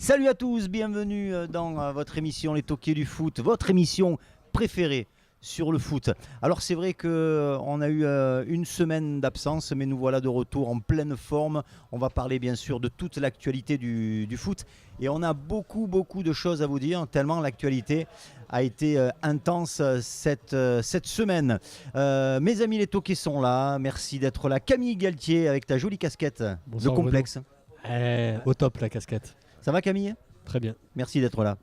Salut à tous, bienvenue dans votre émission Les Toquiers du foot, votre émission préférée sur le foot. Alors c'est vrai qu'on a eu une semaine d'absence, mais nous voilà de retour en pleine forme. On va parler bien sûr de toute l'actualité du foot et on a beaucoup de choses à vous dire, tellement l'actualité a été intense cette semaine. Mes amis les Toquiers sont là, merci d'être là. Camille Galtier avec ta jolie casquette. Bonsoir, de complexe. Au top la casquette. Ça va Camille ? Très bien. Merci d'être là.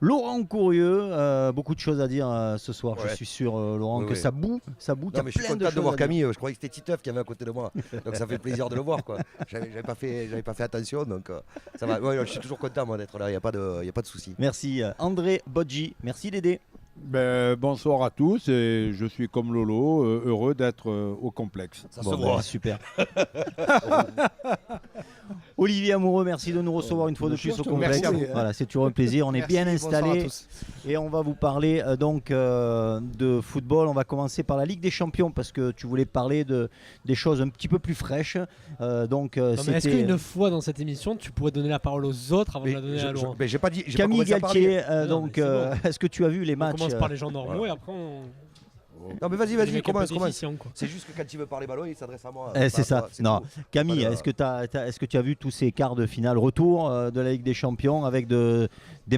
Laurent Courrieux, beaucoup de choses à dire ce soir. Ouais. Je suis sûr, Laurent, que ça boue. Non, mais je suis content de voir Camille. Je croyais que c'était Titeuf qui avait à côté de moi. Donc ça fait plaisir de le voir, quoi. J'avais pas fait attention, donc ça va. Ouais, je suis toujours content moi d'être là. Il y a pas de souci. Merci André Bodji. Merci Dédé. Bonsoir à tous et je suis comme Lolo, heureux d'être au complexe. Ça se voit. Super. Olivier Amoureux, merci de nous recevoir une fois de plus au complexe. Merci à vous. Voilà, c'est toujours un plaisir. On est bien installé et on va vous parler de football. On va commencer par la Ligue des Champions parce que tu voulais parler des choses un petit peu plus fraîches. Est-ce qu'une fois dans cette émission, tu pourrais donner la parole aux autres avant de la donner à Laurent? Mais j'ai pas dit. Camille Galtier, bon. est-ce que tu as vu les On matchs commence par les gens normaux et après on... Non mais vas-y, les mecs un peu commence. déficients, quoi. C'est juste que quand il veut parler ballon, il s'adresse à moi. C'est ça. Non, tout. Camille, Voilà. est-ce que tu as vu tous ces quarts de finale retour de la Ligue des Champions avec des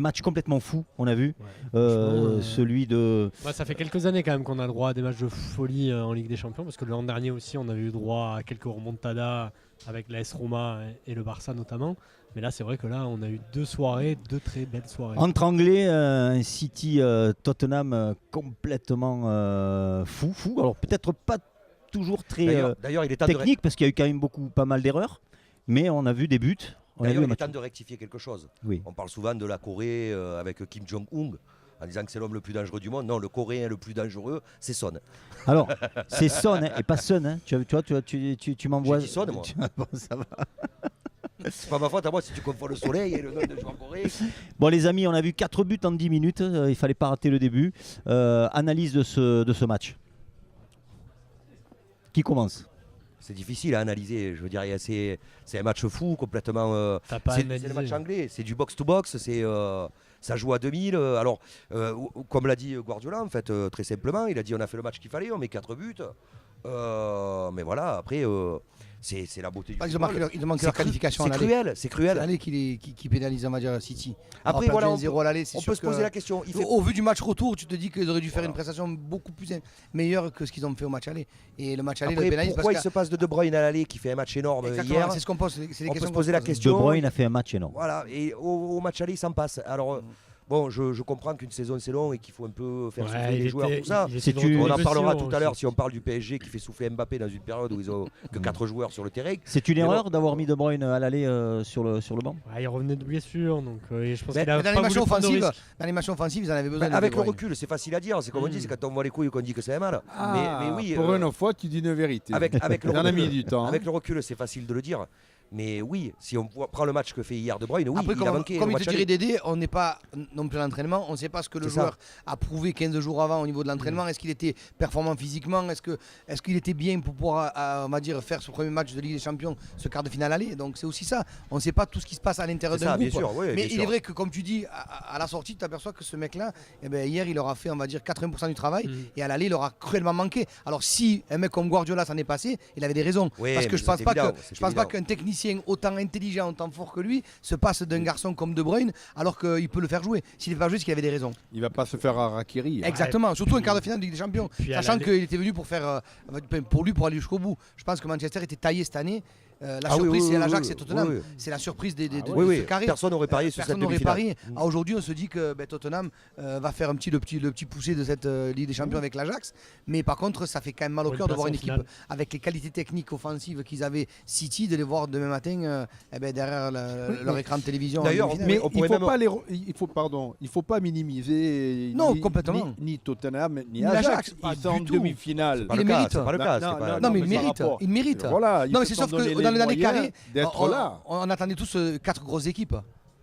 matchs complètement fous, on a vu. Celui de... Ouais, ça fait quelques années quand même qu'on a droit à des matchs de folie en Ligue des Champions parce que l'an dernier aussi on avait eu droit à quelques remontadas avec l'AS Roma et le Barça notamment. Mais là c'est vrai que là on a eu deux très belles soirées. Entre Anglais, un City Tottenham complètement fou. Alors peut-être pas toujours très D'ailleurs, il est temps technique parce qu'il y a eu quand même pas mal d'erreurs. Mais on a vu des buts. D'ailleurs, il est temps de rectifier quelque chose. Oui. On parle souvent de la Corée avec Kim Jong-un en disant que c'est l'homme le plus dangereux du monde. Non, le Coréen le plus dangereux, c'est Son. Alors, c'est Son et pas Sun. Hein. Tu m'envoies... J'ai dit Son, moi. Bon, ça va. C'est pas ma faute à moi si tu confonds le soleil et le nom de joueur coréen. Bon les amis, on a vu 4 buts en 10 minutes, il fallait pas rater le début. Analyse de ce match. Qui commence ? C'est difficile à analyser, je veux dire, c'est un match fou, complètement... T'as pas c'est analysé. le match anglais, c'est du box-to-box, ça joue à 2000. Alors, comme l'a dit Guardiola, en fait, très simplement, il a dit on a fait le match qu'il fallait, on met 4 buts. Mais voilà, après... c'est la beauté du football. Ils ont manqué leur qualification à l'aller. C'est cruel. C'est l'aller qui pénalise, on va dire, City. Après, Alors, voilà, perdre 1-0 à l'aller, c'est on sûr peut se poser la question. Au vu du match retour, tu te dis qu'ils auraient dû faire une prestation beaucoup plus meilleure que ce qu'ils ont fait au match aller. Et le match aller, Après, le pénalise pourquoi il parce se passe de Bruyne à l'aller qui fait un match énorme Exactement, hier? c'est ce qu'on pose. C'est les On peut questions se poser qu'on la pose. question. De Bruyne a fait un match énorme. Voilà, et au match aller, il s'en passe. Alors, bon, je comprends qu'une saison c'est long et qu'il faut un peu faire souffler les joueurs, tout ça. On en parlera tout à l'heure si on parle du PSG qui fait souffler Mbappé dans une période où ils ont que 4 joueurs sur le terrain. C'est une Mais erreur bon. d'avoir mis De Bruyne à l'aller sur le banc. Ouais, il revenait de blessure donc je pense Mais qu'il a Mais pas dans les matchs voulu prendre de offensifs, risques. ils en avaient besoin. Mais de avec De le Bruyne. recul, c'est facile à dire. C'est comme on dit, c'est quand on voit les couilles qu'on dit que c'est mal. Mais oui, pour une fois, tu dis une vérité. avec le On a mis recul, du temps. avec le recul, c'est facile de le dire. Mais oui, si on prend le match que fait hier De Bruyne, oui, Après, il a manqué. comme le il match te aller. dirait Dédé, on n'est pas non plus à l'entraînement, on ne sait pas ce que le C'est ça. joueur a prouvé 15 jours avant au niveau de l'entraînement. Est-ce qu'il était performant physiquement? Est-ce qu'il était bien pour pouvoir, on va dire, faire ce premier match de Ligue des Champions, ce quart de finale aller? Donc c'est aussi ça. On ne sait pas tout ce qui se passe à l'intérieur C'est d'un ça, groupe. bien sûr, oui, Mais bien il sûr. est vrai que, comme tu dis, à la sortie, tu t'aperçois que ce mec-là, hier, il aura fait, on va dire, 80% du travail et à l'aller, il aura cruellement manqué. Alors si un mec comme Guardiola s'en est passé, il avait des raisons. Oui, Parce que mais je pense c'est pas évident, que c'est je pense pas évident. qu'un technicien autant intelligent, autant fort que lui se passe d'un garçon comme De Bruyne alors qu'il peut le faire jouer. S'il ne fait pas jouer, c'est qu'il avait des raisons. Il va pas se faire harakiri. Exactement, surtout un quart de finale de Ligue des Champions, Puis à sachant l'aller- qu'il était venu pour faire pour aller jusqu'au bout. Je pense que Manchester était taillé cette année. La Ah oui, surprise, oui, c'est oui, l'Ajax oui, et Tottenham. oui, oui. C'est la surprise de Oui, ce oui, carré. personne n'aurait parié sur cette Personne n'aurait demi-finale. parié. Aujourd'hui, on se dit que Tottenham va faire le petit poussé de cette Ligue des Champions avec l'Ajax. Mais par contre, ça fait quand même mal au Pour cœur une de voir une place en équipe finale. avec les qualités techniques offensives qu'ils avaient City, de les voir demain matin derrière leur écran de télévision. en D'ailleurs, demi-finale. Mais on il pourrait faut même- pas il faut pas minimiser Non, complètement. ni Tottenham ni l'Ajax, Ajax. pas Ils sont en du tout. demi-finale. Pas Il le le cas, mérite. c'est pas le cas. Non, c'est pas- Non, mais il mais mérite. par rapport- Il mérite. Voilà, Non, mais c'est sauf que dans les derniers carrés, d'être là. on attendait tous 4 grosses équipes.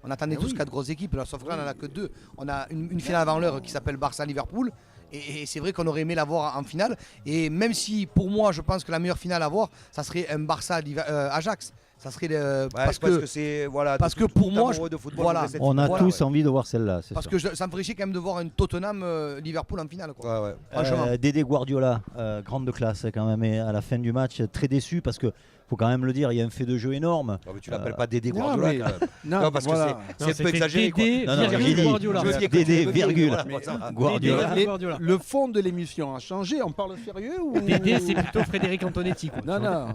On attendait tous 4 grosses équipes. Alors, sauf que là, on n'en a que 2. On a une finale avant l'heure qui s'appelle Barça-Liverpool. Et c'est vrai qu'on aurait aimé la voir en finale. Et même si, pour moi, je pense que la meilleure finale à voir, ça serait un Barça-Ajax. Ça serait parce que c'est voilà. parce tout- que pour tout moi, amoureux de football voilà. voudrait cette On a finale, tous envie de voir celle-là. c'est parce sûr. que ça me ferait chier quand même de voir un Tottenham Liverpool en finale, quoi. Ouais, ouais. Franchement. Dédé Guardiola, grande classe quand même, et à la fin du match, très déçu parce que faut quand même le dire, il y a un fait de jeu énorme. Non, mais tu l'appelles pas Dédé Non, Guardiola mais- quand même. Non, parce voilà. que Non, c'est un peu c'était exagéré. quoi. Dédé, Non, non, virgule, j'ai dit Guardiola. Je veux dire que Dédé, tu veux virgule. voilà, moi, ça va. Guardiola. Dédé, Guardiola. Le fond de l'émission a changé. On parle sérieux ou Dédé, c'est plutôt Frédéric Antonetti. Quoi. Non, non.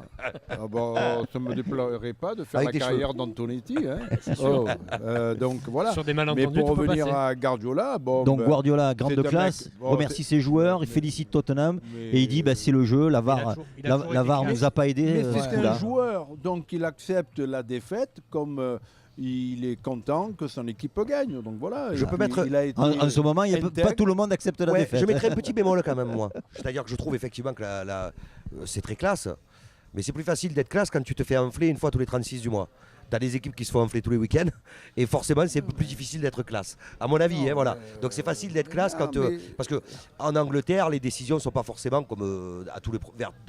Ah bon, ça ne me déplairait pas de faire Avec la des carrière d'Antonetti. Hein. C'est sûr. Donc voilà. Sur des Mais malentendus, pour tu peux revenir passer. à Guardiola, bon, Donc ben, Guardiola, grande c'est un classe, mec- bon, remercie c'est- ses joueurs, il mais- félicite Tottenham mais- et il dit bah, c'est le jeu, la Il a VAR, toujours- il a toujours la été VAR classe. nous a pas aidé. Mais ce c'est coup-là. un joueur, donc il accepte la défaite comme il est content que son équipe gagne. Donc voilà. Je peux mettre- il a été En ce moment, pas intègre. tout le monde accepte la Ouais, défaite. je mettrais un petit bémol quand même, moi. C'est-à-dire que je trouve effectivement que c'est très classe. Mais c'est plus facile d'être classe quand tu te fais enfler une fois tous les 36 du mois. Tu as des équipes qui se font enfler tous les week-ends. Et forcément, c'est un peu plus difficile d'être classe. À mon avis, Non, hein, voilà. mais- Donc c'est facile d'être classe Non, quand. mais- Parce qu'en Angleterre, les décisions ne sont pas forcément comme dans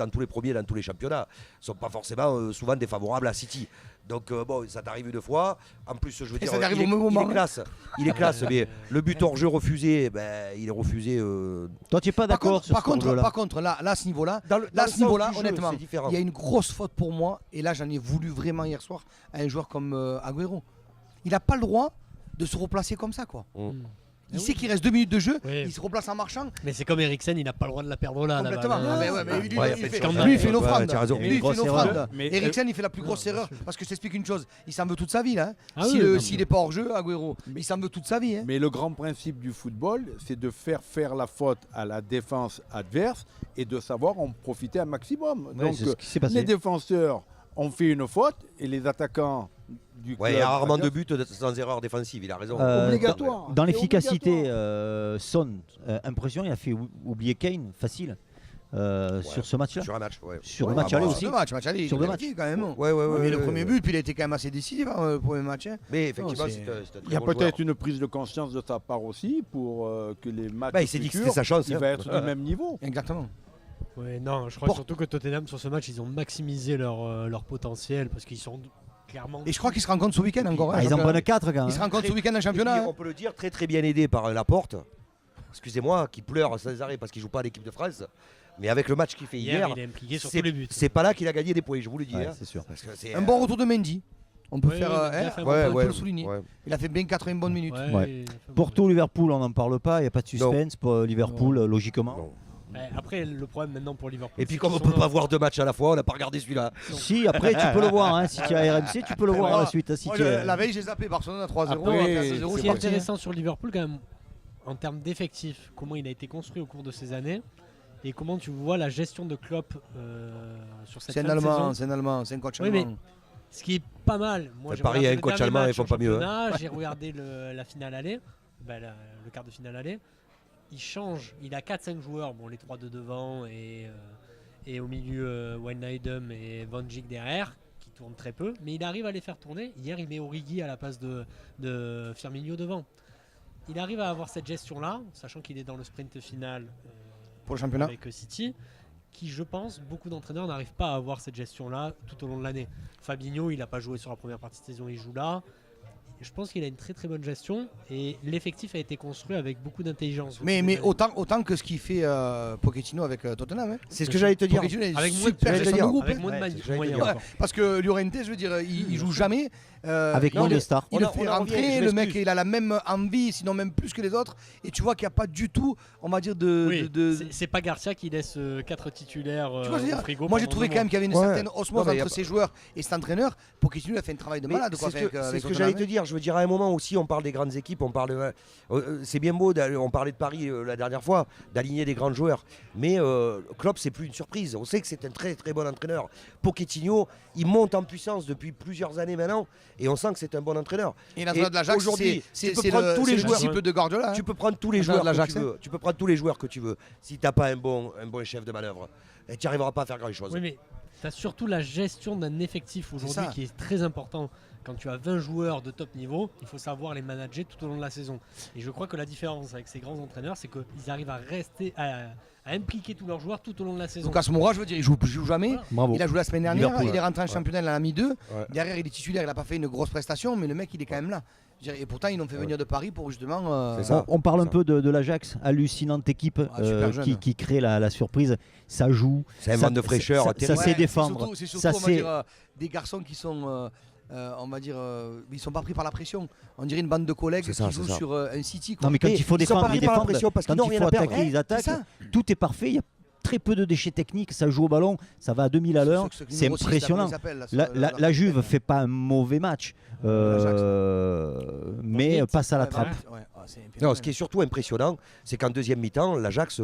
tous les premiers, dans tous les championnats. Ne sont pas forcément souvent défavorables à City. Donc bon, ça t'arrive une fois. En plus, je veux dire, ça t'arrive il au même est moment, hein. classe. Il est classe, mais le but hors jeu refusé, il est refusé. Toi, tu n'es pas Par d'accord contre, sur par ce contre, coup-là. par contre, là, à ce niveau-là, Dans le ce niveau-là, sens du jeu, honnêtement, c'est différent. il y a une grosse faute pour moi. Et là, j'en ai voulu vraiment hier soir à un joueur comme Agüero. Il n'a pas le droit de se replacer comme ça, quoi. Mm. Il sait qu'il reste 2 minutes de jeu, Oui. il se replace en marchant. Mais c'est comme Eriksen, il n'a pas le droit de la perdre là. Complètement. là-bas. Ah, mais ouais, mais lui, Ouais, lui, il y a il fait, scandale. lui, il fait une Ouais, offrande. tu as raison. Lui, il fait une Grosse offrande. erreur. Mais- Eriksen, il fait la plus grosse erreur. Parce que je t'explique une chose, il s'en veut toute sa vie, là. Ah S'il oui, non, n'est pas hors jeu, Agüero, il s'en veut toute sa vie. Hein. Mais le grand principe du football, c'est de faire la faute à la défense adverse et de savoir en profiter un maximum. Ouais, Donc c'est ce qui s'est les passé. défenseurs ont fait une faute et les attaquants du Ouais, club il y a rarement de adverse- buts sans erreur défensive, il a raison. Obligatoire. Dans C'est l'efficacité, obligatoire. Son, impression, il a fait oublier Kane, facile, sur ce match-là. Sur un match, ouais. Sur Ouais, le match bah, aller bah, aussi. Match aller, Sur il deux est matchs. marqué, quand même. Ouais, ouais, ouais. Mais le ouais, premier ouais. but, puis il a été quand même assez décisif, le premier match. Hein. Mais effectivement, Non, c'est- c'est un Il y a très bon peut-être joueur. une prise de conscience de sa part aussi pour que les matchs Bah, il s'est dit que futurs, c'était sa chance, il hein. va être du même niveau. Exactement. Ouais, non, je crois Pour- surtout que Tottenham, sur ce match, ils ont maximisé leur potentiel parce qu'ils sont clairement. Et je crois qu'ils se rencontrent ce week-end encore. hein, Ah, ils en championnat. prennent 4 quand Ils se même. rencontrent ce week-end en Et puis, championnat. on peut le dire, très très bien aidé par Laporte. Excusez-moi, qui pleure sans arrêt parce qu'il joue pas à l'équipe de France. Mais avec le match qu'il fait Hier, hier, il est impliqué sur c'est tous les buts. c'est pas là qu'il a gagné des points, je vous le dis. Ouais, hein. c'est sûr. Parce que c'est, Un bon retour de Mendy. On peut Ouais, faire. il a bien fait un bon ouais, on peut ouais, le souligner. ouais. Il a fait bien 80 bonnes minutes. Ouais, Ouais. il a fait un Pour bon tout Liverpool, on n'en parle pas, il n'y a pas de suspense pour Liverpool, logiquement. Non. match. Ouais, après, le problème maintenant pour Liverpool. Et puis c'est comme on qu'ils peut sont pas dans- voir deux matchs à la fois, on n'a pas regardé celui-là. Si, après, tu peux le voir. Hein, si tu as RMC, tu peux le voir à la suite. hein, si Moi, tu es- la veille, j'ai zappé Barcelone à 3-0. Après, après, à ce 4-0, Ce c'est qui est parti. intéressant sur Liverpool, quand même, en termes d'effectifs, comment il a été construit au cours de ces années et comment tu vois la gestion de Klopp sur cette C'est un fin de saison. Allemand, c'est un Allemand, c'est un coach Oui, allemand. Ce qui est pas mal. Moi, Fait j'ai Paris regardé a un le coach dernier allemand, match ils font en pas mieux, hein. championnat, J'ai regardé la finale aller, le quart de finale aller. Il change, il a 4-5 joueurs, bon, les 3 de devant et au milieu Wijnaldum et Van Dijk derrière, qui tournent très peu, mais il arrive à les faire tourner. Hier, il met Origi à la place de Firmino devant. Il arrive à avoir cette gestion-là, sachant qu'il est dans le sprint final Pour le championnat. avec City, qui, je pense, beaucoup d'entraîneurs n'arrivent pas à avoir cette gestion-là tout au long de l'année. Fabinho, il n'a pas joué sur la première partie de saison, il joue là. Je pense qu'il a une très très bonne gestion et l'effectif a été construit avec beaucoup d'intelligence. au Mais cours des années. autant que ce qu'il fait Pochettino avec Tottenham. Hein. C'est ce que j'allais te dire. Pochettino, il a Avec une moins de- super j'allais gestion dire, de groupe. avec hein. moins de Ouais, mani- c'est ce que j'allais moyens dire. encore. Parce que Llorente, je veux dire, il joue jamais. Avec non, moins de il- stars. Il On le en fait revient, rentrer, je le mec m'excuse. il a la même envie, sinon même plus que les autres. Et tu vois qu'il n'y a pas du tout, on va dire, de. Oui, de- c'est pas Garcia qui laisse 4 titulaires Tu vois, je veux au dire, frigo. moi j'ai pendant trouvé 2 quand même mois. qu'il y avait une Ouais. certaine osmose Non, mais y a entre pas- ses joueurs et cet entraîneur. Pochettino a fait un travail de Mais malade. c'est Quoi, ce avec, que, avec c'est ce que Tottenham, j'allais te dire. Je veux dire, à un moment aussi, on parle des grandes équipes, on parle. C'est bien beau, on parlait de Paris la dernière fois, d'aligner des grands joueurs. Mais Klopp, c'est plus une surprise. On sait que c'est un très très bon entraîneur. Pochettino, il monte en puissance depuis plusieurs années maintenant, et on sent que c'est un bon entraîneur. Et l'entraîneur de l'Ajax, aujourd'hui, c'est tu peux c'est prendre le tous les c'est le joueurs. disciple de Guardiola. hein. Tu peux prendre tous les L'entraîneur joueurs de que l'Ajax, tu veux. Tu peux prendre tous les joueurs que tu veux. Si t'as pas un bon chef de manœuvre, tu n'y arriveras pas à faire grand chose. Oui, mais Tu as surtout la gestion d'un effectif aujourd'hui ça. qui est très important. Quand tu as 20 joueurs de top niveau, il faut savoir les manager tout au long de la saison. Et je crois que la différence avec ces grands entraîneurs, c'est qu'ils arrivent à rester, à impliquer tous leurs joueurs tout au long de la saison. Lucas Moura, je veux dire, il joue jamais. Voilà. Bravo. Il a joué la semaine dernière, Liverpool. il est rentré en championnat, il en a mis 2. Ouais. Derrière, il est titulaire, il n'a pas fait une grosse prestation, mais le mec, il est quand même là. Je veux dire, et pourtant, ils l'ont fait venir de Paris pour justement. C'est ça. On parle un peu de l'Ajax, hallucinante équipe super jeune. qui crée la surprise. Ça joue. C'est un ça- vent de fraîcheur ça- terrible. ça sait défendre. C'est surtout, Ça on va sait- dire, des garçons qui sont. On va dire, ils sont pas pris par la pression. On dirait une bande de collègues C'est ça, qui c'est jouent ça. sur un City. quoi. Non, mais quand Mais il faut ils sont défendre, pas ils pris par la défendent. pression parce qu'ils Quand n'ont il rien faut à perdre. attaquer, ils C'est attaquent. ça. Tout est parfait. Il y a très peu de déchets techniques. Ça joue au ballon. Ça va à 2000 à l'heure. Ce C'est numéro 6, là, impressionnant. comment il s'appelle, là, La Juve fait pas un mauvais match, mais Vite. passe à la Ouais, trappe. ouais, c'est un Non, phénomène. ce qui est surtout impressionnant, c'est qu'en deuxième mi-temps, l'Ajax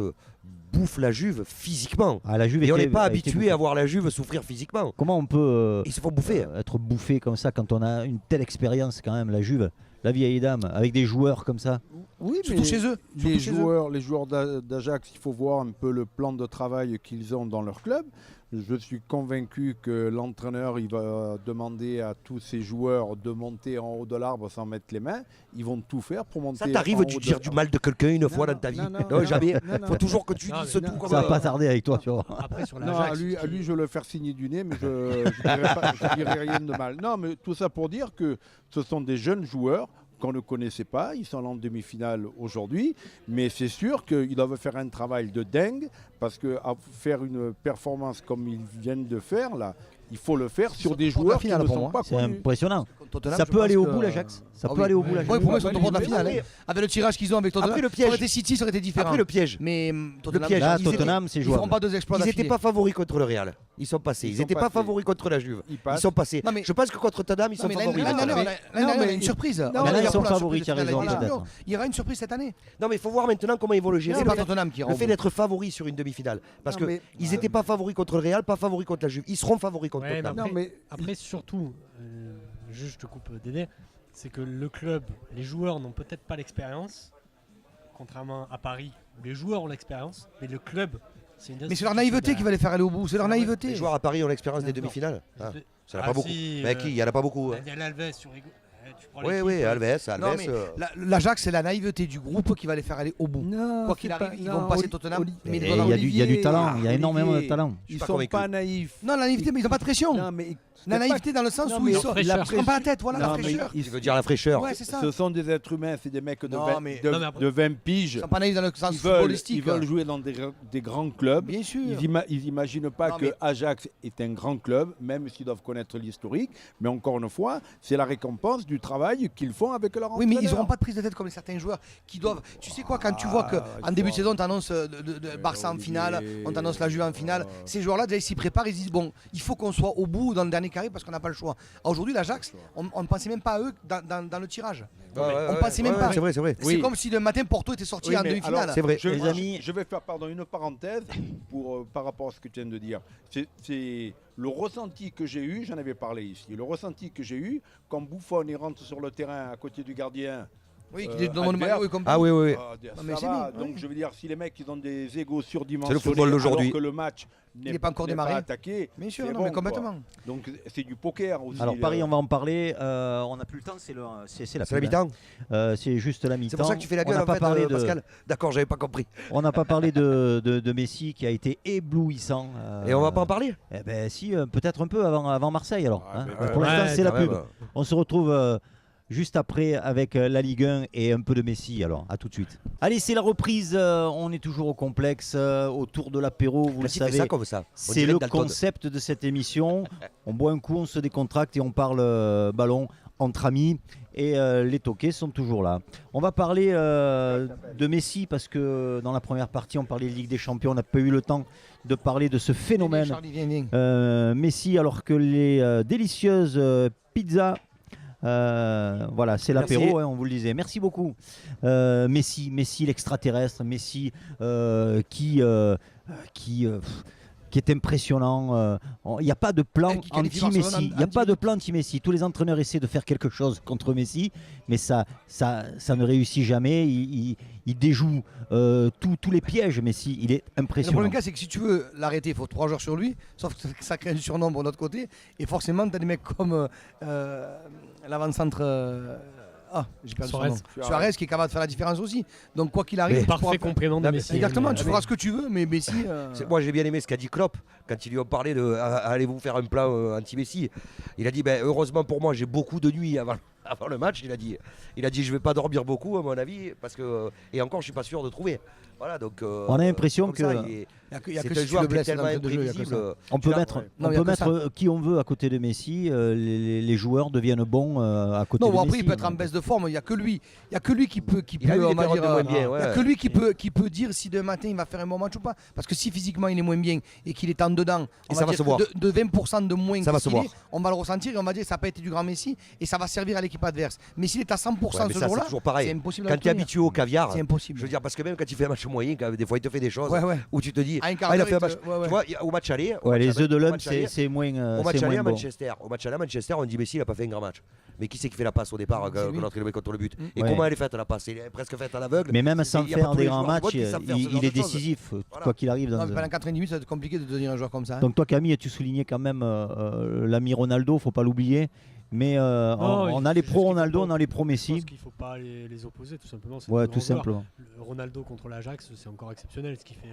bouffe la Juve physiquement. Ah, la Juve Et on était- n'est pas a été habitué bouffée. à voir la Juve souffrir physiquement. Comment on peut Ils se font bouffer. être bouffé comme ça quand on a une telle expérience quand même, la Juve, la vieille dame, avec des joueurs comme ça. Oui, Surtout chez eux. Les Surtout chez eux. joueurs d'Ajax, il faut voir un peu le plan de travail qu'ils ont dans leur club. Je suis convaincu que l'entraîneur il va demander à tous ses joueurs de monter en haut de l'arbre sans mettre les mains. Ils vont tout faire pour monter. Ça t'arrive en de haut dire du mal de quelqu'un une fois dans ta vie? Non, jamais. Faut toujours que tu Non, dises mais tout non, comme Ça va pas tarder avec toi, tu vois. Après, sur Non, l'Ajax, à lui, je vais le faire signer du nez, mais je dirai rien de mal. Non, mais tout ça pour dire que ce sont des jeunes joueurs qu'on ne connaissait pas. Ils sont en demi-finale aujourd'hui, mais c'est sûr qu'ils doivent faire un travail de dingue parce que à faire une performance comme ils viennent de faire là, il faut le faire sur des pour la joueurs qui finale ne pour sont moi. pas C'est connus. impressionnant. Tottenham, Ça je peut aller pense au que- bout, l'Ajax. Ça Ah peut oui. aller au bout, l'Ajax. Ouais, pour moi, ils sont Bah, au bord de la finale. après- hein. Avec le tirage qu'ils ont avec Tottenham, Après le ça piège. aurait été City, ça aurait été différent. Après le piège. Mais Tottenham, piège. Là, ils étaient- Tottenham, c'est ils feront jouable. pas deux exploits Ils n'étaient d'affilée. pas favoris contre le Real. Ils sont passés. Ils Ils sont n'étaient pas passés. favoris contre la Juve. Ils Ils passent. sont passés. Non, mais- Je pense que contre Tottenham, ils Non, sont mais favoris. l'année dernière, mais- l'année dernière, il y a mais- une surprise. Non, On mais est là, ils là sont pour la favoris, surprise tu as de raison, finale de Ligue des peut-être. Champions. Il y aura une surprise cette année. Non, mais il faut voir maintenant comment ils vont le gérer. C'est Le pas fait- Tottenham qui ira Le au fait bout. d'être favoris sur une demi-finale. Parce Non, qu'ils mais- n'étaient pas favoris contre le Real, pas favoris contre la Juve. Ils seront favoris contre Ouais, Tottenham. Non, mais Après, surtout, juste je te coupe Dédé, c'est que le club, les joueurs n'ont peut-être pas l'expérience, contrairement à Paris, où les joueurs ont l'expérience, mais le club, c'est une Mais c'est leur naïveté qui va les faire aller au bout. C'est leur C'est vrai. naïveté. Les joueurs à Paris ont l'expérience des D'accord. demi-finales. Ah, ça n'y en a Ah, pas beaucoup. si, Mais qui Il n'y en a pas beaucoup. hein. Daniel Alves sur Ego. Tu prends Oui, l'équipe, oui, Alves. Non, mais l'Ajax, c'est la naïveté du groupe qui va les faire aller au bout. Quoi qu'il arrive, ils vont passer Tottenham. Mais Et ils il vont y dans a du Olivier, talent, il y a énormément de Olivier. talent. suis ils pas sont convaincu. pas naïfs. Non, la naïveté, mais ils n'ont pas de pression. Non, mais La naïveté dans le sens Non, où mais ils la sont. fraîcheur. Ils se prennent pas la tête, voilà la Non, mais fraîcheur. Tu veux dire la fraîcheur. Ouais, c'est ça. ce sont des êtres humains, c'est des mecs de Non, 20, mais- de, Non, mais après- de 20 piges. Ils sont pas naïfs dans le sens Ils veulent, footballistique. ils veulent jouer dans des grands clubs. Bien sûr. Ils n'imaginent pas Non, que mais- Ajax est un grand club, même s'ils doivent connaître l'historique. Mais encore une fois, c'est la récompense du travail qu'ils font avec leur Oui, mais ils entraîneur. n'auront pas de prise de tête comme certains joueurs qui doivent. Tu sais quoi, quand tu vois qu'en il début de faut- saison, tu annonces Barça en Olivier, finale, on t'annonce la Juve en finale, ces joueurs-là, déjà, ils s'y préparent, ils se disent bon, il faut qu'on soit au bout dans le dernier carré parce qu'on n'a pas le choix. Aujourd'hui, l'Ajax, on ne pensait même pas à eux dans le tirage. On pensait même pas. C'est vrai, c'est vrai. C'est comme si le matin, Porto était sorti Oui, en mais demi-finale. alors, C'est vrai. Je, Les amis- je vais faire une parenthèse par rapport à ce que tu viens de dire. C'est le ressenti que j'ai eu, j'en avais parlé ici, le ressenti que j'ai eu quand Buffon il rentre sur le terrain à côté du gardien. Oui, qui est dans le adverse. maillot et compagnie. Ah oui, oui. oui. Ça mais c'est va. bien, Donc oui. je veux dire, si les mecs ils ont des égos surdimensionnés, C'est le football d'aujourd'hui. alors que le match n'est pas encore démarré. attaqué, Bien sûr, c'est non, mais bon, complètement. quoi. Donc c'est du poker aussi. Alors Paris, on va en parler. On n'a plus le temps, c'est la C'est la pub, mi-temps. hein. C'est juste la mi-temps. C'est pour ça que tu fais la On gueule n'a en pas fait, parlé de- Pascal. D'accord, j'avais pas compris. On n'a pas parlé de Messi qui a été éblouissant. Et on va pas en parler. Eh ben si, peut-être un peu avant Marseille alors. Ouais, hein. mais ouais, Pour l'instant, ouais, c'est la quand pub. même. On se retrouve juste après avec la Ligue 1 et un peu de Messi. Alors, à tout de suite. Allez, c'est la reprise. On est toujours au complexe, autour de l'apéro, vous le Vas-y, fais savez. ça comme ça. On C'est dirait le Dalton. concept de cette émission. On boit un coup, on se décontracte et on parle ballon entre amis. Et les toquets sont toujours là. On va parler de Messi parce que dans la première partie, on parlait de Ligue des Champions. On n'a pas eu le temps de parler de ce phénomène. Charlie, viens. Messi, alors que les délicieuses pizzas. Voilà, c'est Merci. l'apéro, hein, on vous le disait. Merci beaucoup. Messi l'extraterrestre, Messi qui qui est impressionnant. Il n'y a pas de plan Qui qualifie anti-Messi. Barcelone Il n'y a pas de plan anti-Messi. Tous les entraîneurs essaient de faire quelque chose contre Messi, mais ça ne réussit jamais. Il déjoue tous les pièges, Messi. Il est Le impressionnant. problème, c'est que si tu veux l'arrêter, il faut 3 joueurs sur lui, sauf que ça crée un surnombre de l'autre côté. Et forcément, tu as des mecs comme l'avant-centre. J'ai perdu son Suarez. nom. Suarez qui est capable de faire la différence aussi. Donc, quoi qu'il arrive, tu pourras Parfait faire- complément de Non, mais- Messi. Exactement, Mais- tu feras ce que tu veux, mais Messi. Moi j'ai bien aimé ce qu'a dit Klopp quand ils lui ont parlé de allez-vous faire un plan anti-Messi. Il a dit heureusement pour moi j'ai beaucoup de nuits avant le match. Il a dit je vais pas dormir beaucoup à mon avis parce que et encore je suis pas sûr de trouver. Voilà donc. On a l'impression comme ça, que- Il y a que c'est un si tu joueur le qui est blesses tellement d'entrée de jeu, il y a que ça. imprévisible. On peut Tu l'as- mettre, Non, on il y a peut que mettre qui on veut à côté de Messi. Les joueurs deviennent bons à côté Non, de bon, Messi. après il peut être en baisse de forme. Il y a que lui qui peut, Il a eu des on va périodes dire, de moins bien, il y a ouais. que lui qui peut dire si demain matin il va faire un bon match ou pas. Parce que si physiquement il est moins bien et qu'il est en dedans, on Et ça va dire se que voir. de 20% de moins Ça va que se s'il voir. est, on va le ressentir et on va dire que ça n'a pas été du grand Messi et ça va servir à l'équipe adverse. Mais s'il est à 100% Ouais, mais ce ça, c'est jour-là, toujours pareil. c'est impossible. à Quand tu es obtenir. habitué au caviar, C'est impossible. je veux dire parce que même quand il fait un match moyen, des fois il te fait des choses Ouais, ouais. où tu te dis À un quart il a d'heure, fait un il match. te- ouais, ouais. Tu vois au match aller. Ouais, les œufs de au l'homme, match aller- c'est moins, Au match c'est aller moins à bon. Manchester, on dit Messi il a pas fait un grand match. Mais qui c'est qui fait la passe au départ C'est que lui. notre élevé contre le but Et Ouais. comment elle est faite la passe Elle est presque faite à l'aveugle. Mais même sans Il y a pas faire tous des les grands joueurs matchs, qui savent faire ce genre il est de choses. décisif, Voilà. quoi qu'il arrive. Non, mais pendant 90 minutes, ça va être compliqué de devenir un joueur comme ça. hein. Donc toi Camille, tu soulignais quand même l'ami Ronaldo, faut pas l'oublier. Mais on a les pro Ronaldo, on a les pro Je Messi. pense qu'il ne faut pas les opposer, tout simplement. c'est Ouais, deux tout grands joueurs. simplement. Le Ronaldo contre l'Ajax, c'est encore exceptionnel ce qu'il fait.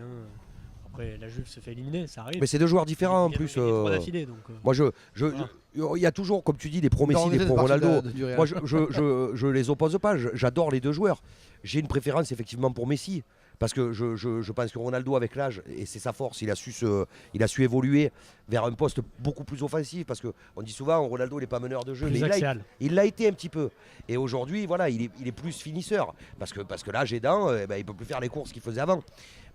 Après, la Juve se fait éliminer, ça arrive. Mais c'est deux joueurs différents en Il a plus. gagné trois d'affilée, donc, Moi voilà. il y a toujours comme tu dis des pro Non, Messi, on des essaie pro de partir Ronaldo. du Real. Moi je les oppose pas. J'adore les deux joueurs. J'ai une préférence effectivement pour Messi. Parce que je pense que Ronaldo, avec l'âge, et c'est sa force, il a su évoluer vers un poste beaucoup plus offensif. Parce qu'on dit souvent, Ronaldo n'est pas meneur de jeu, Plus mais axial. il l'a été un petit peu. Et aujourd'hui, voilà, il est plus finisseur. Parce que l'âge aidant, il ne peut plus faire les courses qu'il faisait avant.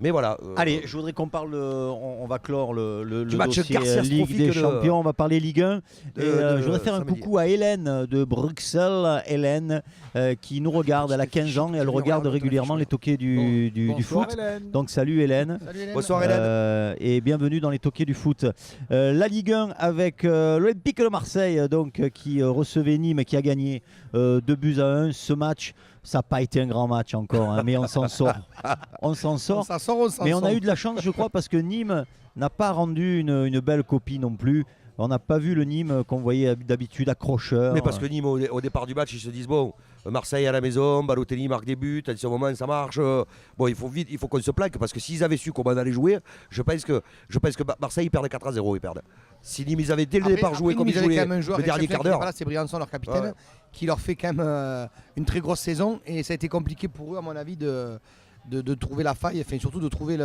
Mais voilà. Allez, je voudrais qu'on parle, on va clore le Du match dossier Garcia Ligue des Trophy Champions, on va parler Ligue 1. Et, je voudrais faire un samedi. coucou à Hélène de Bruxelles, Hélène qui nous regarde, elle a 15 ans et elle regarde régulièrement les toquets du Bonsoir, foot. Hélène. Donc salut Hélène. Salut, Hélène. Bonsoir Hélène. Et bienvenue dans les toquets du foot. La Ligue 1 avec l'Olympique de Marseille qui recevait Nîmes, qui a gagné 2-1. Ce match, ça n'a pas été un grand match encore, hein, mais on s'en sort. On s'en sort. Ça sort, on s'en Mais on a sort. eu de la chance, je crois, parce que Nîmes n'a pas rendu une belle copie non plus. On n'a pas vu le Nîmes qu'on voyait d'habitude accrocheur. Mais parce que Nîmes, au départ du match, ils se disent bon, Marseille à la maison, Balotelli marque des buts, à ce moment ça marche. Bon, il faut qu'on se plaque parce que s'ils avaient su comment on allait jouer, je pense que Marseille ils perdent 4-0, ils perdent. Si Nîmes ils avaient dès le départ joué comme Nîmes, ils avaient jouaient quand même un joueur le dernier exceptionnel quart qui n'est pas d'heure. là, c'est Briançon, leur capitaine, Ouais. qui leur fait quand même une très grosse saison. Et ça a été compliqué pour eux, à mon avis, de trouver la faille, enfin, surtout de trouver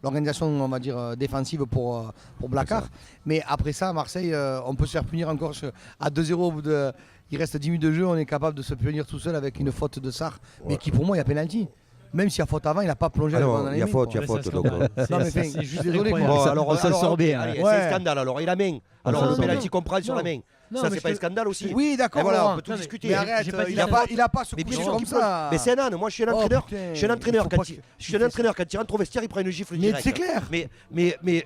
l'organisation, on va dire, défensive pour Blacard. Mais après ça, Marseille, on peut se faire punir encore à 2-0 au bout de. Il reste 10 minutes de jeu, on est capable de se punir tout seul avec une faute de Sarr, mais qui pour moi, il y a pénalty. Même s'il y a faute avant, il n'a pas plongé Ah le non, ballon dans les il y a mains, faute, quoi. il y a faute. C'est un donc, scandale. Non, mais C'est enfin, juste désolé, incroyable. Bon, Ça- alors, on s'en alors, sort ok, bien, allez, hein. c'est Ouais. un scandale. Alors, il a main. On Alors, s'en le sort penalty bien. qu'on prend sur la Non. main. Non, Ça, mais c'est pas un je te- scandale aussi. Oui, d'accord, Et voilà, Laurent. on peut tout Non, mais- discuter. Mais arrête, J'ai pas dit il ça. n'a pas ce Mais coup bien de sûr comme qu'il ça. Mais c'est un âne. Moi, je suis un Oh, entraîneur. putain, Je suis un entraîneur. il faut Quand pas il- que- je suis un entraîneur. Quand il rentre au vestiaire, il prend une gifle Mais direct. c'est clair. Mais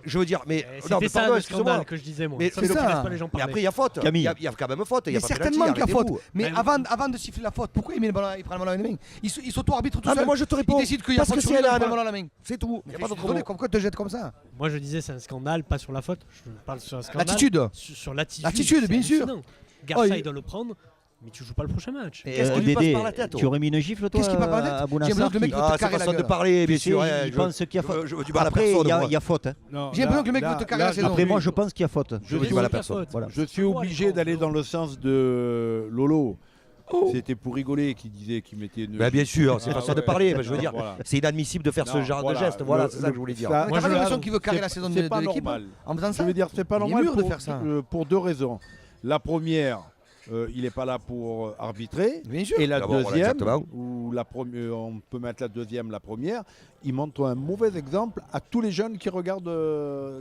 je veux dire, mais non, C'était mais ça pardon, le excuse-moi. scandale que je disais, moi. Mais Ça, c'est c'est ça. laisse pas les gens Mais parler. après, il y a faute. Camille. Il y a quand même faute. Il y Mais a pas de certainement penalty, qu'il y a faute. arrêtez-vous. Mais Mais avant de siffler la faute, pourquoi il prend le ballon dans les mains Il s'auto-arbitre tout Ah, mais seul. moi, je te Il réponds. décide qu'il y a Parce faute que sur c'est lui, il un prend le âne. ballon dans la main. C'est tout. Il n'y a Je pas suis d'autre désolé, mot. pourquoi tu te jettes comme ça Moi, je disais c'est un scandale, pas sur la faute. Je parle sur un scandale. L'attitude. Sur l'attitude. L'attitude, c'est bien sûr. hallucinant. Garcia, Oh, il doit le prendre, mais tu joues pas le prochain match. Et, Qu'est-ce qui lui passe Dédé, par la tête, tu aurais mis une gifle toi Qu'est-ce qui passe par la tête à J'ai Bounassar l'impression que le mec- Ah, te c'est carrer la façon de gueule. parler, bien Tu sais, sûr. il pense qu'il y a faute. Je veux du mal à Après, personne. il moi. y a faute. hein. Non, J'ai l'impression que le mec veut te carrer la saison. Après, moi, je pense qu'il y a faute. Je veux du mal à personne. Voilà. Je suis obligé d'aller dans le sens de Lolo. C'était pour rigoler qu'il disait qu'il mettait une. Bah, bien sûr, c'est Ah, façon de ouais. parler. Mais je veux dire, Voilà. c'est inadmissible de faire ce Non, genre de voilà. geste. Voilà, Le- c'est ça que je voulais dire. ça- Moi, j'ai ça- l'impression qu'il veut carrer c'est- la saison c'est de pas l'équipe normal. en faisant Je ça. veux dire, c'est pas Il est normal mûr de faire ça. pour deux raisons. La première, il n'est pas là pour arbitrer. Bien sûr. Et la D'abord, voilà, deuxième, exactement. ou la première, on peut mettre la deuxième, la première, il montre un mauvais exemple à tous les jeunes qui regardent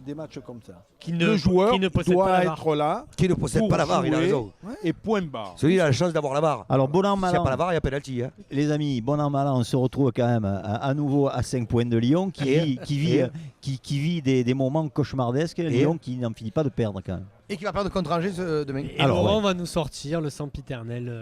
des matchs comme ça. Qui ne, Le joueur qui ne possède doit pas la VAR. être là Qui ne possède pour pas la VAR, il a jouer. raison. et point barre. Celui-là a la chance d'avoir la VAR. Alors, bon an, S'il mal n'y a an, pas la VAR, il y a penalty. Hein. les amis, bon an, mal an, on se retrouve quand même à nouveau à 5 points de Lyon qui vit des moments cauchemardesques. Lyon qui n'en finit pas de perdre quand même. Et qui va perdre contre Angers demain. Et Alors, Laurent va nous sortir le sempiternel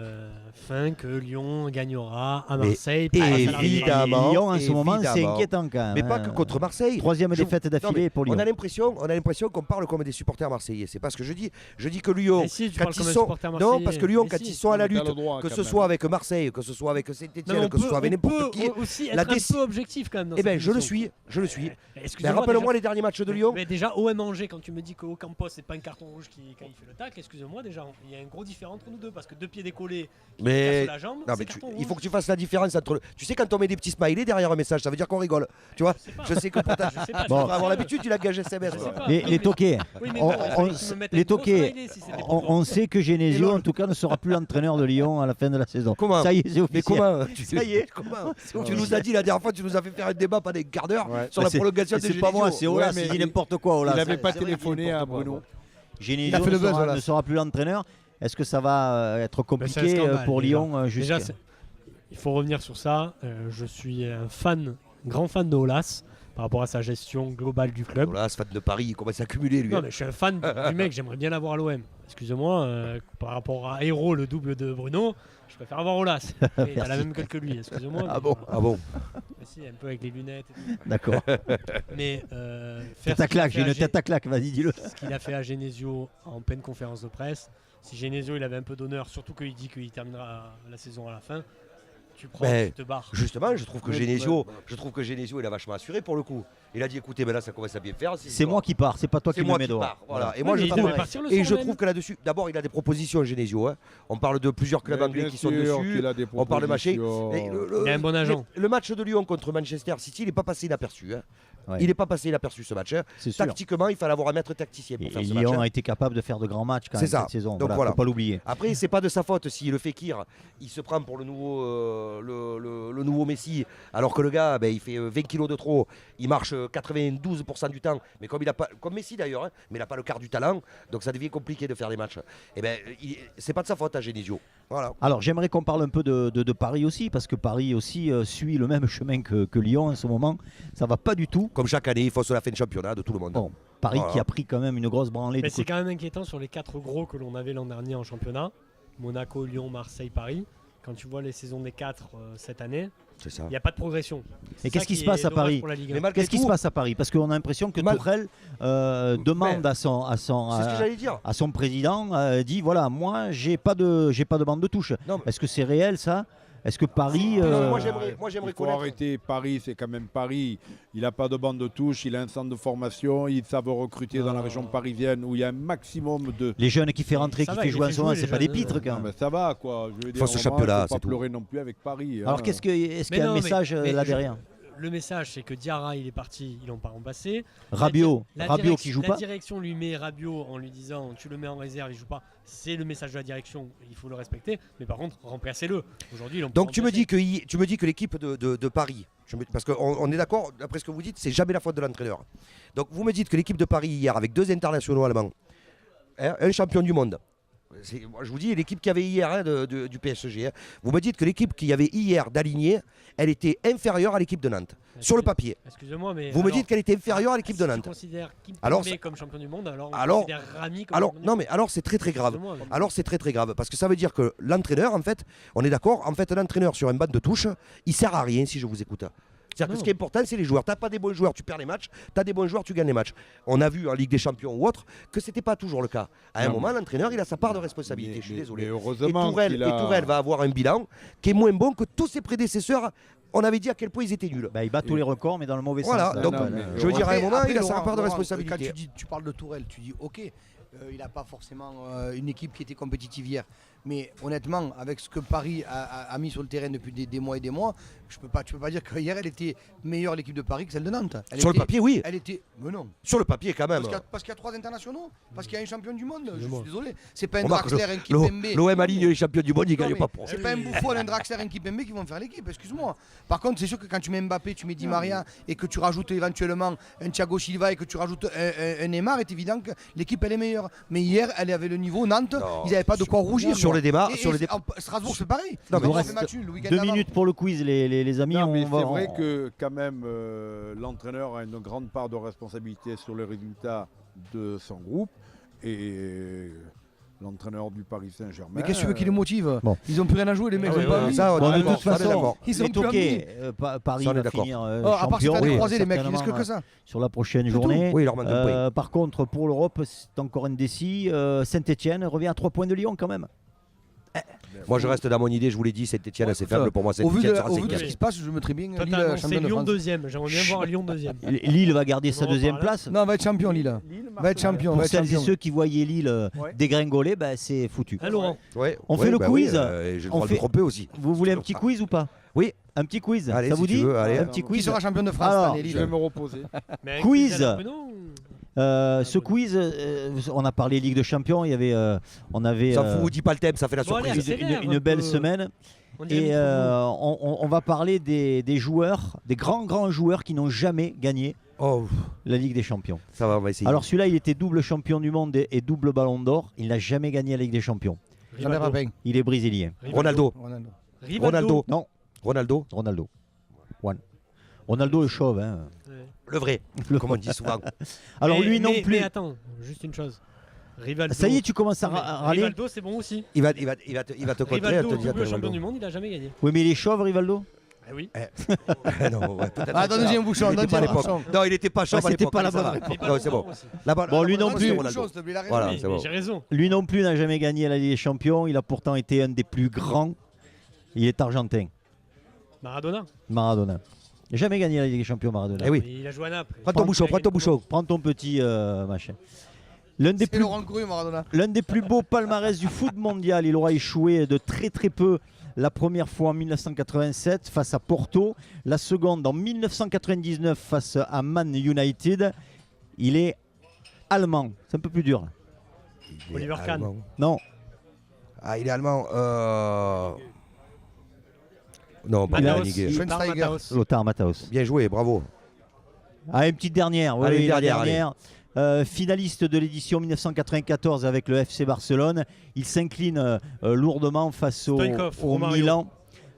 fin que Lyon gagnera à Marseille. et face à la évidemment, Real. Et Lyon en ce moment, c'est évidemment. inquiétant quand même. Mais pas hein. que contre Marseille. Troisième Je- défaite Non, d'affilée mais pour Lyon. on a l'impression qu'on parle comme des supporters marseillais. C'est pas ce que je dis. Je dis que Lyon, Mais si, tu quand parles ils comme un sont, supporter non, marseillais. parce que Lyon, Mais quand si. ils sont à la Mais t'as lutte, le droit, que quand ce même. soit avec Marseille, que ce soit avec Non, mais Saint-Etienne, que ce soit avec n'importe qui, aussi la être un déci- peu objectif quand même. Dans eh ben, cette je le émission. suis, je le suis. Mais Excusez-moi, rappelle-moi déjà- les derniers matchs de Lyon. Mais déjà, OM Angers, quand tu me dis qu'au Campos, c'est pas un carton rouge quand il fait le tacle, excusez-moi, déjà, il y a un gros différent entre nous deux parce que deux pieds décollés qui Mais- cassent la jambe, Non, c'est mais carton il rouge. faut que tu fasses la différence entre. Tu sais, quand on met des petits smileys derrière un message, ça veut dire qu'on rigole. Tu vois, sais pas. je sais que pour ta. Je sais pas, Bon. Tu vas avoir l'habitude, tu l'as gagé SMS. Je toi. sais pas. Les toquets. Oui, mais On- bon, il fallait on- qu'ils me mettent les un gros toquets. smiley si c'était pour toi. On sait que Genesio, en tout cas, ne sera plus l'entraîneur de Lyon à la fin de la saison. Comment Ça y est, c'est officiel. Mais comment Ça y est. Comment Tu nous as dit la dernière fois, tu nous as fait faire un débat pendant un quart d'heure Ouais. sur Mais la c'est- prolongation de C'est pas moi, c'est Olas, Ouais, il mais dit n'importe quoi, Olas. Il n'avait pas C'est vrai qu'il dit téléphoné à n'importe quoi. Bruno. Genesio Il a fait le buzz, ne Olas. sera plus l'entraîneur. Est-ce que ça va être c'est un compliqué scandale, pour déjà. Lyon Déjà, il faut revenir sur ça. Je suis un grand fan de Olas par rapport à sa gestion globale du club. Voilà, ce fan de Paris, il commence à accumuler lui. Non, mais je suis un fan du mec, j'aimerais bien l'avoir à l'OM. Excusez-moi, par rapport à Héros, le double de Bruno, je préfère avoir Olas. Mais il a la même gueule que lui, excusez-moi. Ah mais bon Ah bon Mais si, un peu avec les lunettes et tout. D'accord. Mais faire Tête à ce qu'il a claque, fait j'ai à une Gé- tête à claque, vas-y, dis-le. ce qu'il a fait à Genesio en pleine conférence de presse, si Genesio il avait un peu d'honneur, surtout qu'il dit qu'il terminera la saison à la fin, tu prends, Mais tu te barres. Justement, je trouve que Ouais, Genesio, il a vachement assuré pour le coup. Il a dit écoutez, ben là ça commence à bien faire. C'est moi qui pars, c'est pas toi qui C'est me moi mets qui dehors. pars. Voilà. Et Oui, moi mais je il trouve devait partir le et soir je même. trouve que là-dessus, d'abord il a des propositions Genesio. Hein. On parle de plusieurs clubs anglais qui sont dessus. On parle de machin. Et Il a un bon agent. Le match de Lyon contre Manchester City, il n'est pas passé inaperçu. Hein. Ouais. Il n'est pas passé inaperçu ce match. Hein. C'est sûr. Tactiquement, il fallait avoir un maître tacticien pour Et faire ce match. Lyon Hein. a été capable de faire de grands matchs quand C'est même ça. cette saison. Donc Voilà, voilà. faut pas l'oublier. Après, c'est pas de sa faute si le Fekir, il se prend pour le nouveau, le nouveau Messi, alors que le gars, ben, il fait 20 kilos de trop, il marche 92% du temps, mais comme il a pas, comme Messi d'ailleurs, hein, mais il n'a pas le quart du talent, donc ça devient compliqué de faire des matchs. Et ben, c'est pas de sa faute à Genesio. Voilà. Alors j'aimerais qu'on parle un peu de Paris aussi, parce que Paris aussi suit le même chemin que Lyon en ce moment. Ça va pas du tout. Comme chaque année, il faut se la fin de championnat de tout le monde. Bon, Paris Voilà. qui a pris quand même une grosse branlée. Mais du c'est côté- quand même inquiétant sur les 4 gros que l'on avait l'an dernier en championnat. Monaco, Lyon, Marseille, Paris. Quand tu vois les saisons des 4 cette année, C'est ça. il n'y a pas de progression. C'est qu'est-ce ça qui se est passe à dommage Paris pour la Ligue 1. Mais malgré Qu'est-ce qui tout, se passe à Paris? Parce qu'on a l'impression que Mal- Tourelle demande à son, c'est ce que j'allais dire. à son président, dit voilà, moi j'ai pas de bande de touche. Non, mais- Est-ce que c'est réel ça? Est-ce que Paris Non, mais euh, moi, j'aimerais Il faut connaître. arrêter. Paris, c'est quand même Paris. Il n'a pas de bande de touche, il a un centre de formation, ils savent recruter dans la région parisienne où il y a un maximum de. les jeunes qui fait rentrer, Ça qui va, fait il jouer en fait ce moment, jouer c'est les pas des jeunes, pitres quand Non, même. mais ça va quoi. Je veux dire, Faut ce au moins, championnat, faut pas c'est tout. pleurer non plus avec Paris. Alors hein. est-ce qu'il y Mais a un non, message mais là je- derrière? Le message, c'est que Diarra, il est parti, ils l'ont pas remplacé. Rabiot Direction- qui joue la pas? direction lui met Rabiot en lui disant tu le mets en réserve, il joue pas. C'est le message de la direction, il faut le respecter. Mais par contre, remplacez-le. Aujourd'hui, ils l'ont pas Donc tu me remplacé. dis que l'équipe de Paris, parce qu'on est d'accord, d'après ce que vous dites, c'est jamais la faute de l'entraîneur. Donc vous me dites que l'équipe de Paris hier, avec 2 internationaux allemands, hein, un champion du monde, moi, je vous dis l'équipe qu'il y avait hier hein, du PSG, hein, vous me dites que l'équipe qu'il y avait hier d'aligné, elle était inférieure à l'équipe de Nantes, sur le papier. Excusez-moi, mais. Vous me dites qu'elle était inférieure à l'équipe de si Nantes. tu considères Kim Alors, Pembe comme champion du monde, alors on alors- considère Rami comme Alors, champion du non monde. mais alors c'est très très grave. Excusez-moi, mais- Alors c'est très très grave parce que ça veut dire que l'entraîneur, en fait, on est d'accord, en fait l'entraîneur sur un banc de touche, il sert à rien si je vous écoute. C'est-à-dire que Non. ce qui est important, c'est les joueurs. T'as pas des bons joueurs, tu perds les matchs. T'as des bons joueurs, tu gagnes les matchs. On a vu en Ligue des Champions ou autre que c'était pas toujours le cas. À un Non, moment, l'entraîneur, il a sa part de responsabilité. Je suis désolé. Mais Et heureusement Tourelle, qu'il a... Tourelle va avoir un bilan qui est moins bon que tous ses prédécesseurs. On avait dit à quel point ils étaient nuls. Bah, il bat tous les records, mais dans le mauvais Voilà, sens. donc, Non, mais- je veux dire, à un moment, il a sa Laurent, part de Laurent, responsabilité. Quand tu parles de Tourelle, tu dis ok, il n'a pas forcément une équipe qui était compétitive hier. Mais honnêtement, avec ce que Paris a mis sur le terrain depuis des mois et des mois, tu peux pas dire qu'hier elle était meilleure l'équipe de Paris que celle de Nantes. Sur le papier, oui. Elle était. Mais non. Sur le papier, quand même. Parce qu'il y a 3 internationaux, parce qu'il y a un champion du monde. Je Dis-moi. suis désolé. C'est pas un Remarque, Draxler, un Kipembe. L'OM aligne les champions du monde, il Non, gagne mais pas pour. c'est pas un Buffon, un Draxler, un Kipembe qui vont faire l'équipe, excuse-moi. Par contre, c'est sûr que quand tu mets Mbappé, tu mets Di Maria et que tu rajoutes éventuellement un Thiago Silva et que tu rajoutes un Neymar, c'est évident que l'équipe elle est meilleure. Mais hier, elle avait le niveau Nantes, Non, ils n'avaient pas de quoi rougir. sur les débats. Strasbourg, c'est pareil. Non, Ils mais ont il fait reste match nul le week-end 2 d'avant. minutes pour le quiz, les amis. Non, mais on va- c'est vrai on- que quand même l'entraîneur a une grande part de responsabilité sur les résultats de son groupe et l'entraîneur du Paris Saint-Germain. Mais qu'est-ce que tu veux qu'ils les motive Bon. Ils ont plus rien à jouer, les mecs. Ah Ils ont ouais, pas ouais, mis. Ça, on est Bon, de d'accord, toute ça, on est façon, d'accord. Ils ont les plus envie. toqués, Paris Ça, on est va d'accord. finir À part se champion. faire oui, décroiser, les mecs, ils risquent certainement, que ça. sur la prochaine C'est tout. journée. Oui, il leur manque un point. Par contre, pour l'Europe, c'est encore indécis. Saint-Etienne revient à 3 points de Lyon quand même. Moi, je reste dans mon idée, je vous l'ai dit, Saint-Etienne, Ouais, c'est ça, faible pour moi. Au vu Saint-Etienne de sera ce cinquième. qui se passe, je mettrais bien Toi, Lille t'as annoncé champion de Lyon France. deuxième. J'aimerais bien voir Lyon deuxième. Lille va garder sa On en deuxième reparlera. place. Non, va être champion, Lille. Va être champion. Pour Va être celles et champion. ceux qui voyaient Lille dégringoler, bah, c'est foutu. Hein, Laurent? Ouais, On ouais, fait le bah quiz. oui, J'ai le On droit de fait- me tromper aussi. Vous voulez un petit quiz ou pas? Oui. Un petit quiz, Allez, ça si vous tu dit veux, allez. Un petit Qui quiz. sera champion de France Alors, cette année, Je vais Lille me reposer. Mais avec Quiz. Christian Lapenot, Ce quiz, on a parlé Ligue de Champions, il y avait, on avait S'en fout, dis pas le thème, ça fait la Bon, allez, surprise. accélère. une belle semaine. on dirait Et Moukoumou. on va parler des joueurs, des grands joueurs qui n'ont jamais gagné Oh, la Ligue des Champions. ça va, on va essayer. Alors celui-là, il était double champion du monde et double ballon d'or. Il n'a jamais gagné la Ligue des Champions. J'en ai Rivaldo. pas Il est brésilien. Ronaldo. Ronaldo. Non, Ronaldo. Ronaldo. Ronaldo le chauve. Hein. Ouais. Le vrai, comme on dit souvent. Alors Mais- lui non mais- plus. Mais attends, juste une chose. Rivaldo. Ça y est, tu commences à Mais râler. Rivaldo, c'est bon aussi. Il va te contrer, il va te Rivaldo, dire double champion du monde, il a jamais gagné. Oui, mais il est chauve, Rivaldo. Ah oui. Non, ouais, peut-être. Ah, donne-y un bouchon, Il était donne-y pas à un l'époque. bouchon. Non, il était pas chauve à c'était l'époque. pas la ça bonne va. réponse. Mais Non, c'est bon. aussi. Bon, lui non c'est plus. Ronaldo. Voilà, Voilà, Mais- c'est mais bon. j'ai raison. Lui non plus n'a jamais gagné la Ligue des Champions. Il a pourtant été un des plus grands. Il est argentin, Maradona. Maradona. Il n'a jamais gagné la Ligue des Champions, Maradona. Eh oui. Il a joué à Naples. Prends ton bouchon, prends ton bouchon. Prends ton petit machin. L'un des, C'est plus, Laurent Couru, Maradona. l'un des plus beaux palmarès du foot mondial. Il aura échoué de très peu la première fois en 1987 face à Porto. La seconde en 1999 face à Man United. Il est allemand. C'est un peu plus dur. Il est Oliver Kahn. allemand. Non, Ah, il est allemand. Non, pas Mataos. Reniguer. Schweinsteiger. Mataos. Lothar Matthäus. Bien joué, bravo. Ah, une petite dernière. Oui, Allez, oui, une la dernière, dernière. Finaliste de l'édition 1994 avec le FC Barcelone. Il s'incline lourdement face au Stoïkov, Romario. Milan.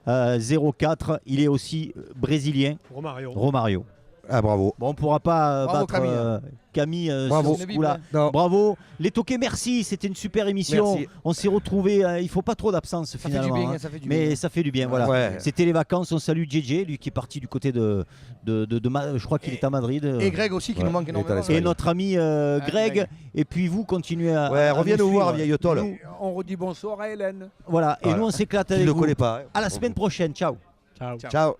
0-4. Il est aussi brésilien. Romario. Romario. Ah, bravo. Bon, on ne pourra pas Bravo, battre Camille Bravo. sur ce coup-là. Non. Bravo. Les toqués, merci. C'était une super émission. Merci. On s'est retrouvés. Il ne faut pas trop d'absence Ça fait du finalement. bien, hein. ça fait du Mais bien. ça fait du bien. Voilà. Ouais. C'était les vacances. On salue JJ, lui qui est parti du côté de je crois qu'il est à Madrid. Et Greg aussi qui Ouais, nous manque il est à énormément. l'Espagne. Et notre ami Greg. Greg. Et puis vous continuez à. Ouais, à reviens nous voir, suivre. vieille tôle. Nous, On redit bonsoir à Hélène. voilà. Et Voilà. nous, on s'éclate Tu avec ne le vous. connais pas. hein. À la semaine prochaine. Ciao. Ciao. Ciao.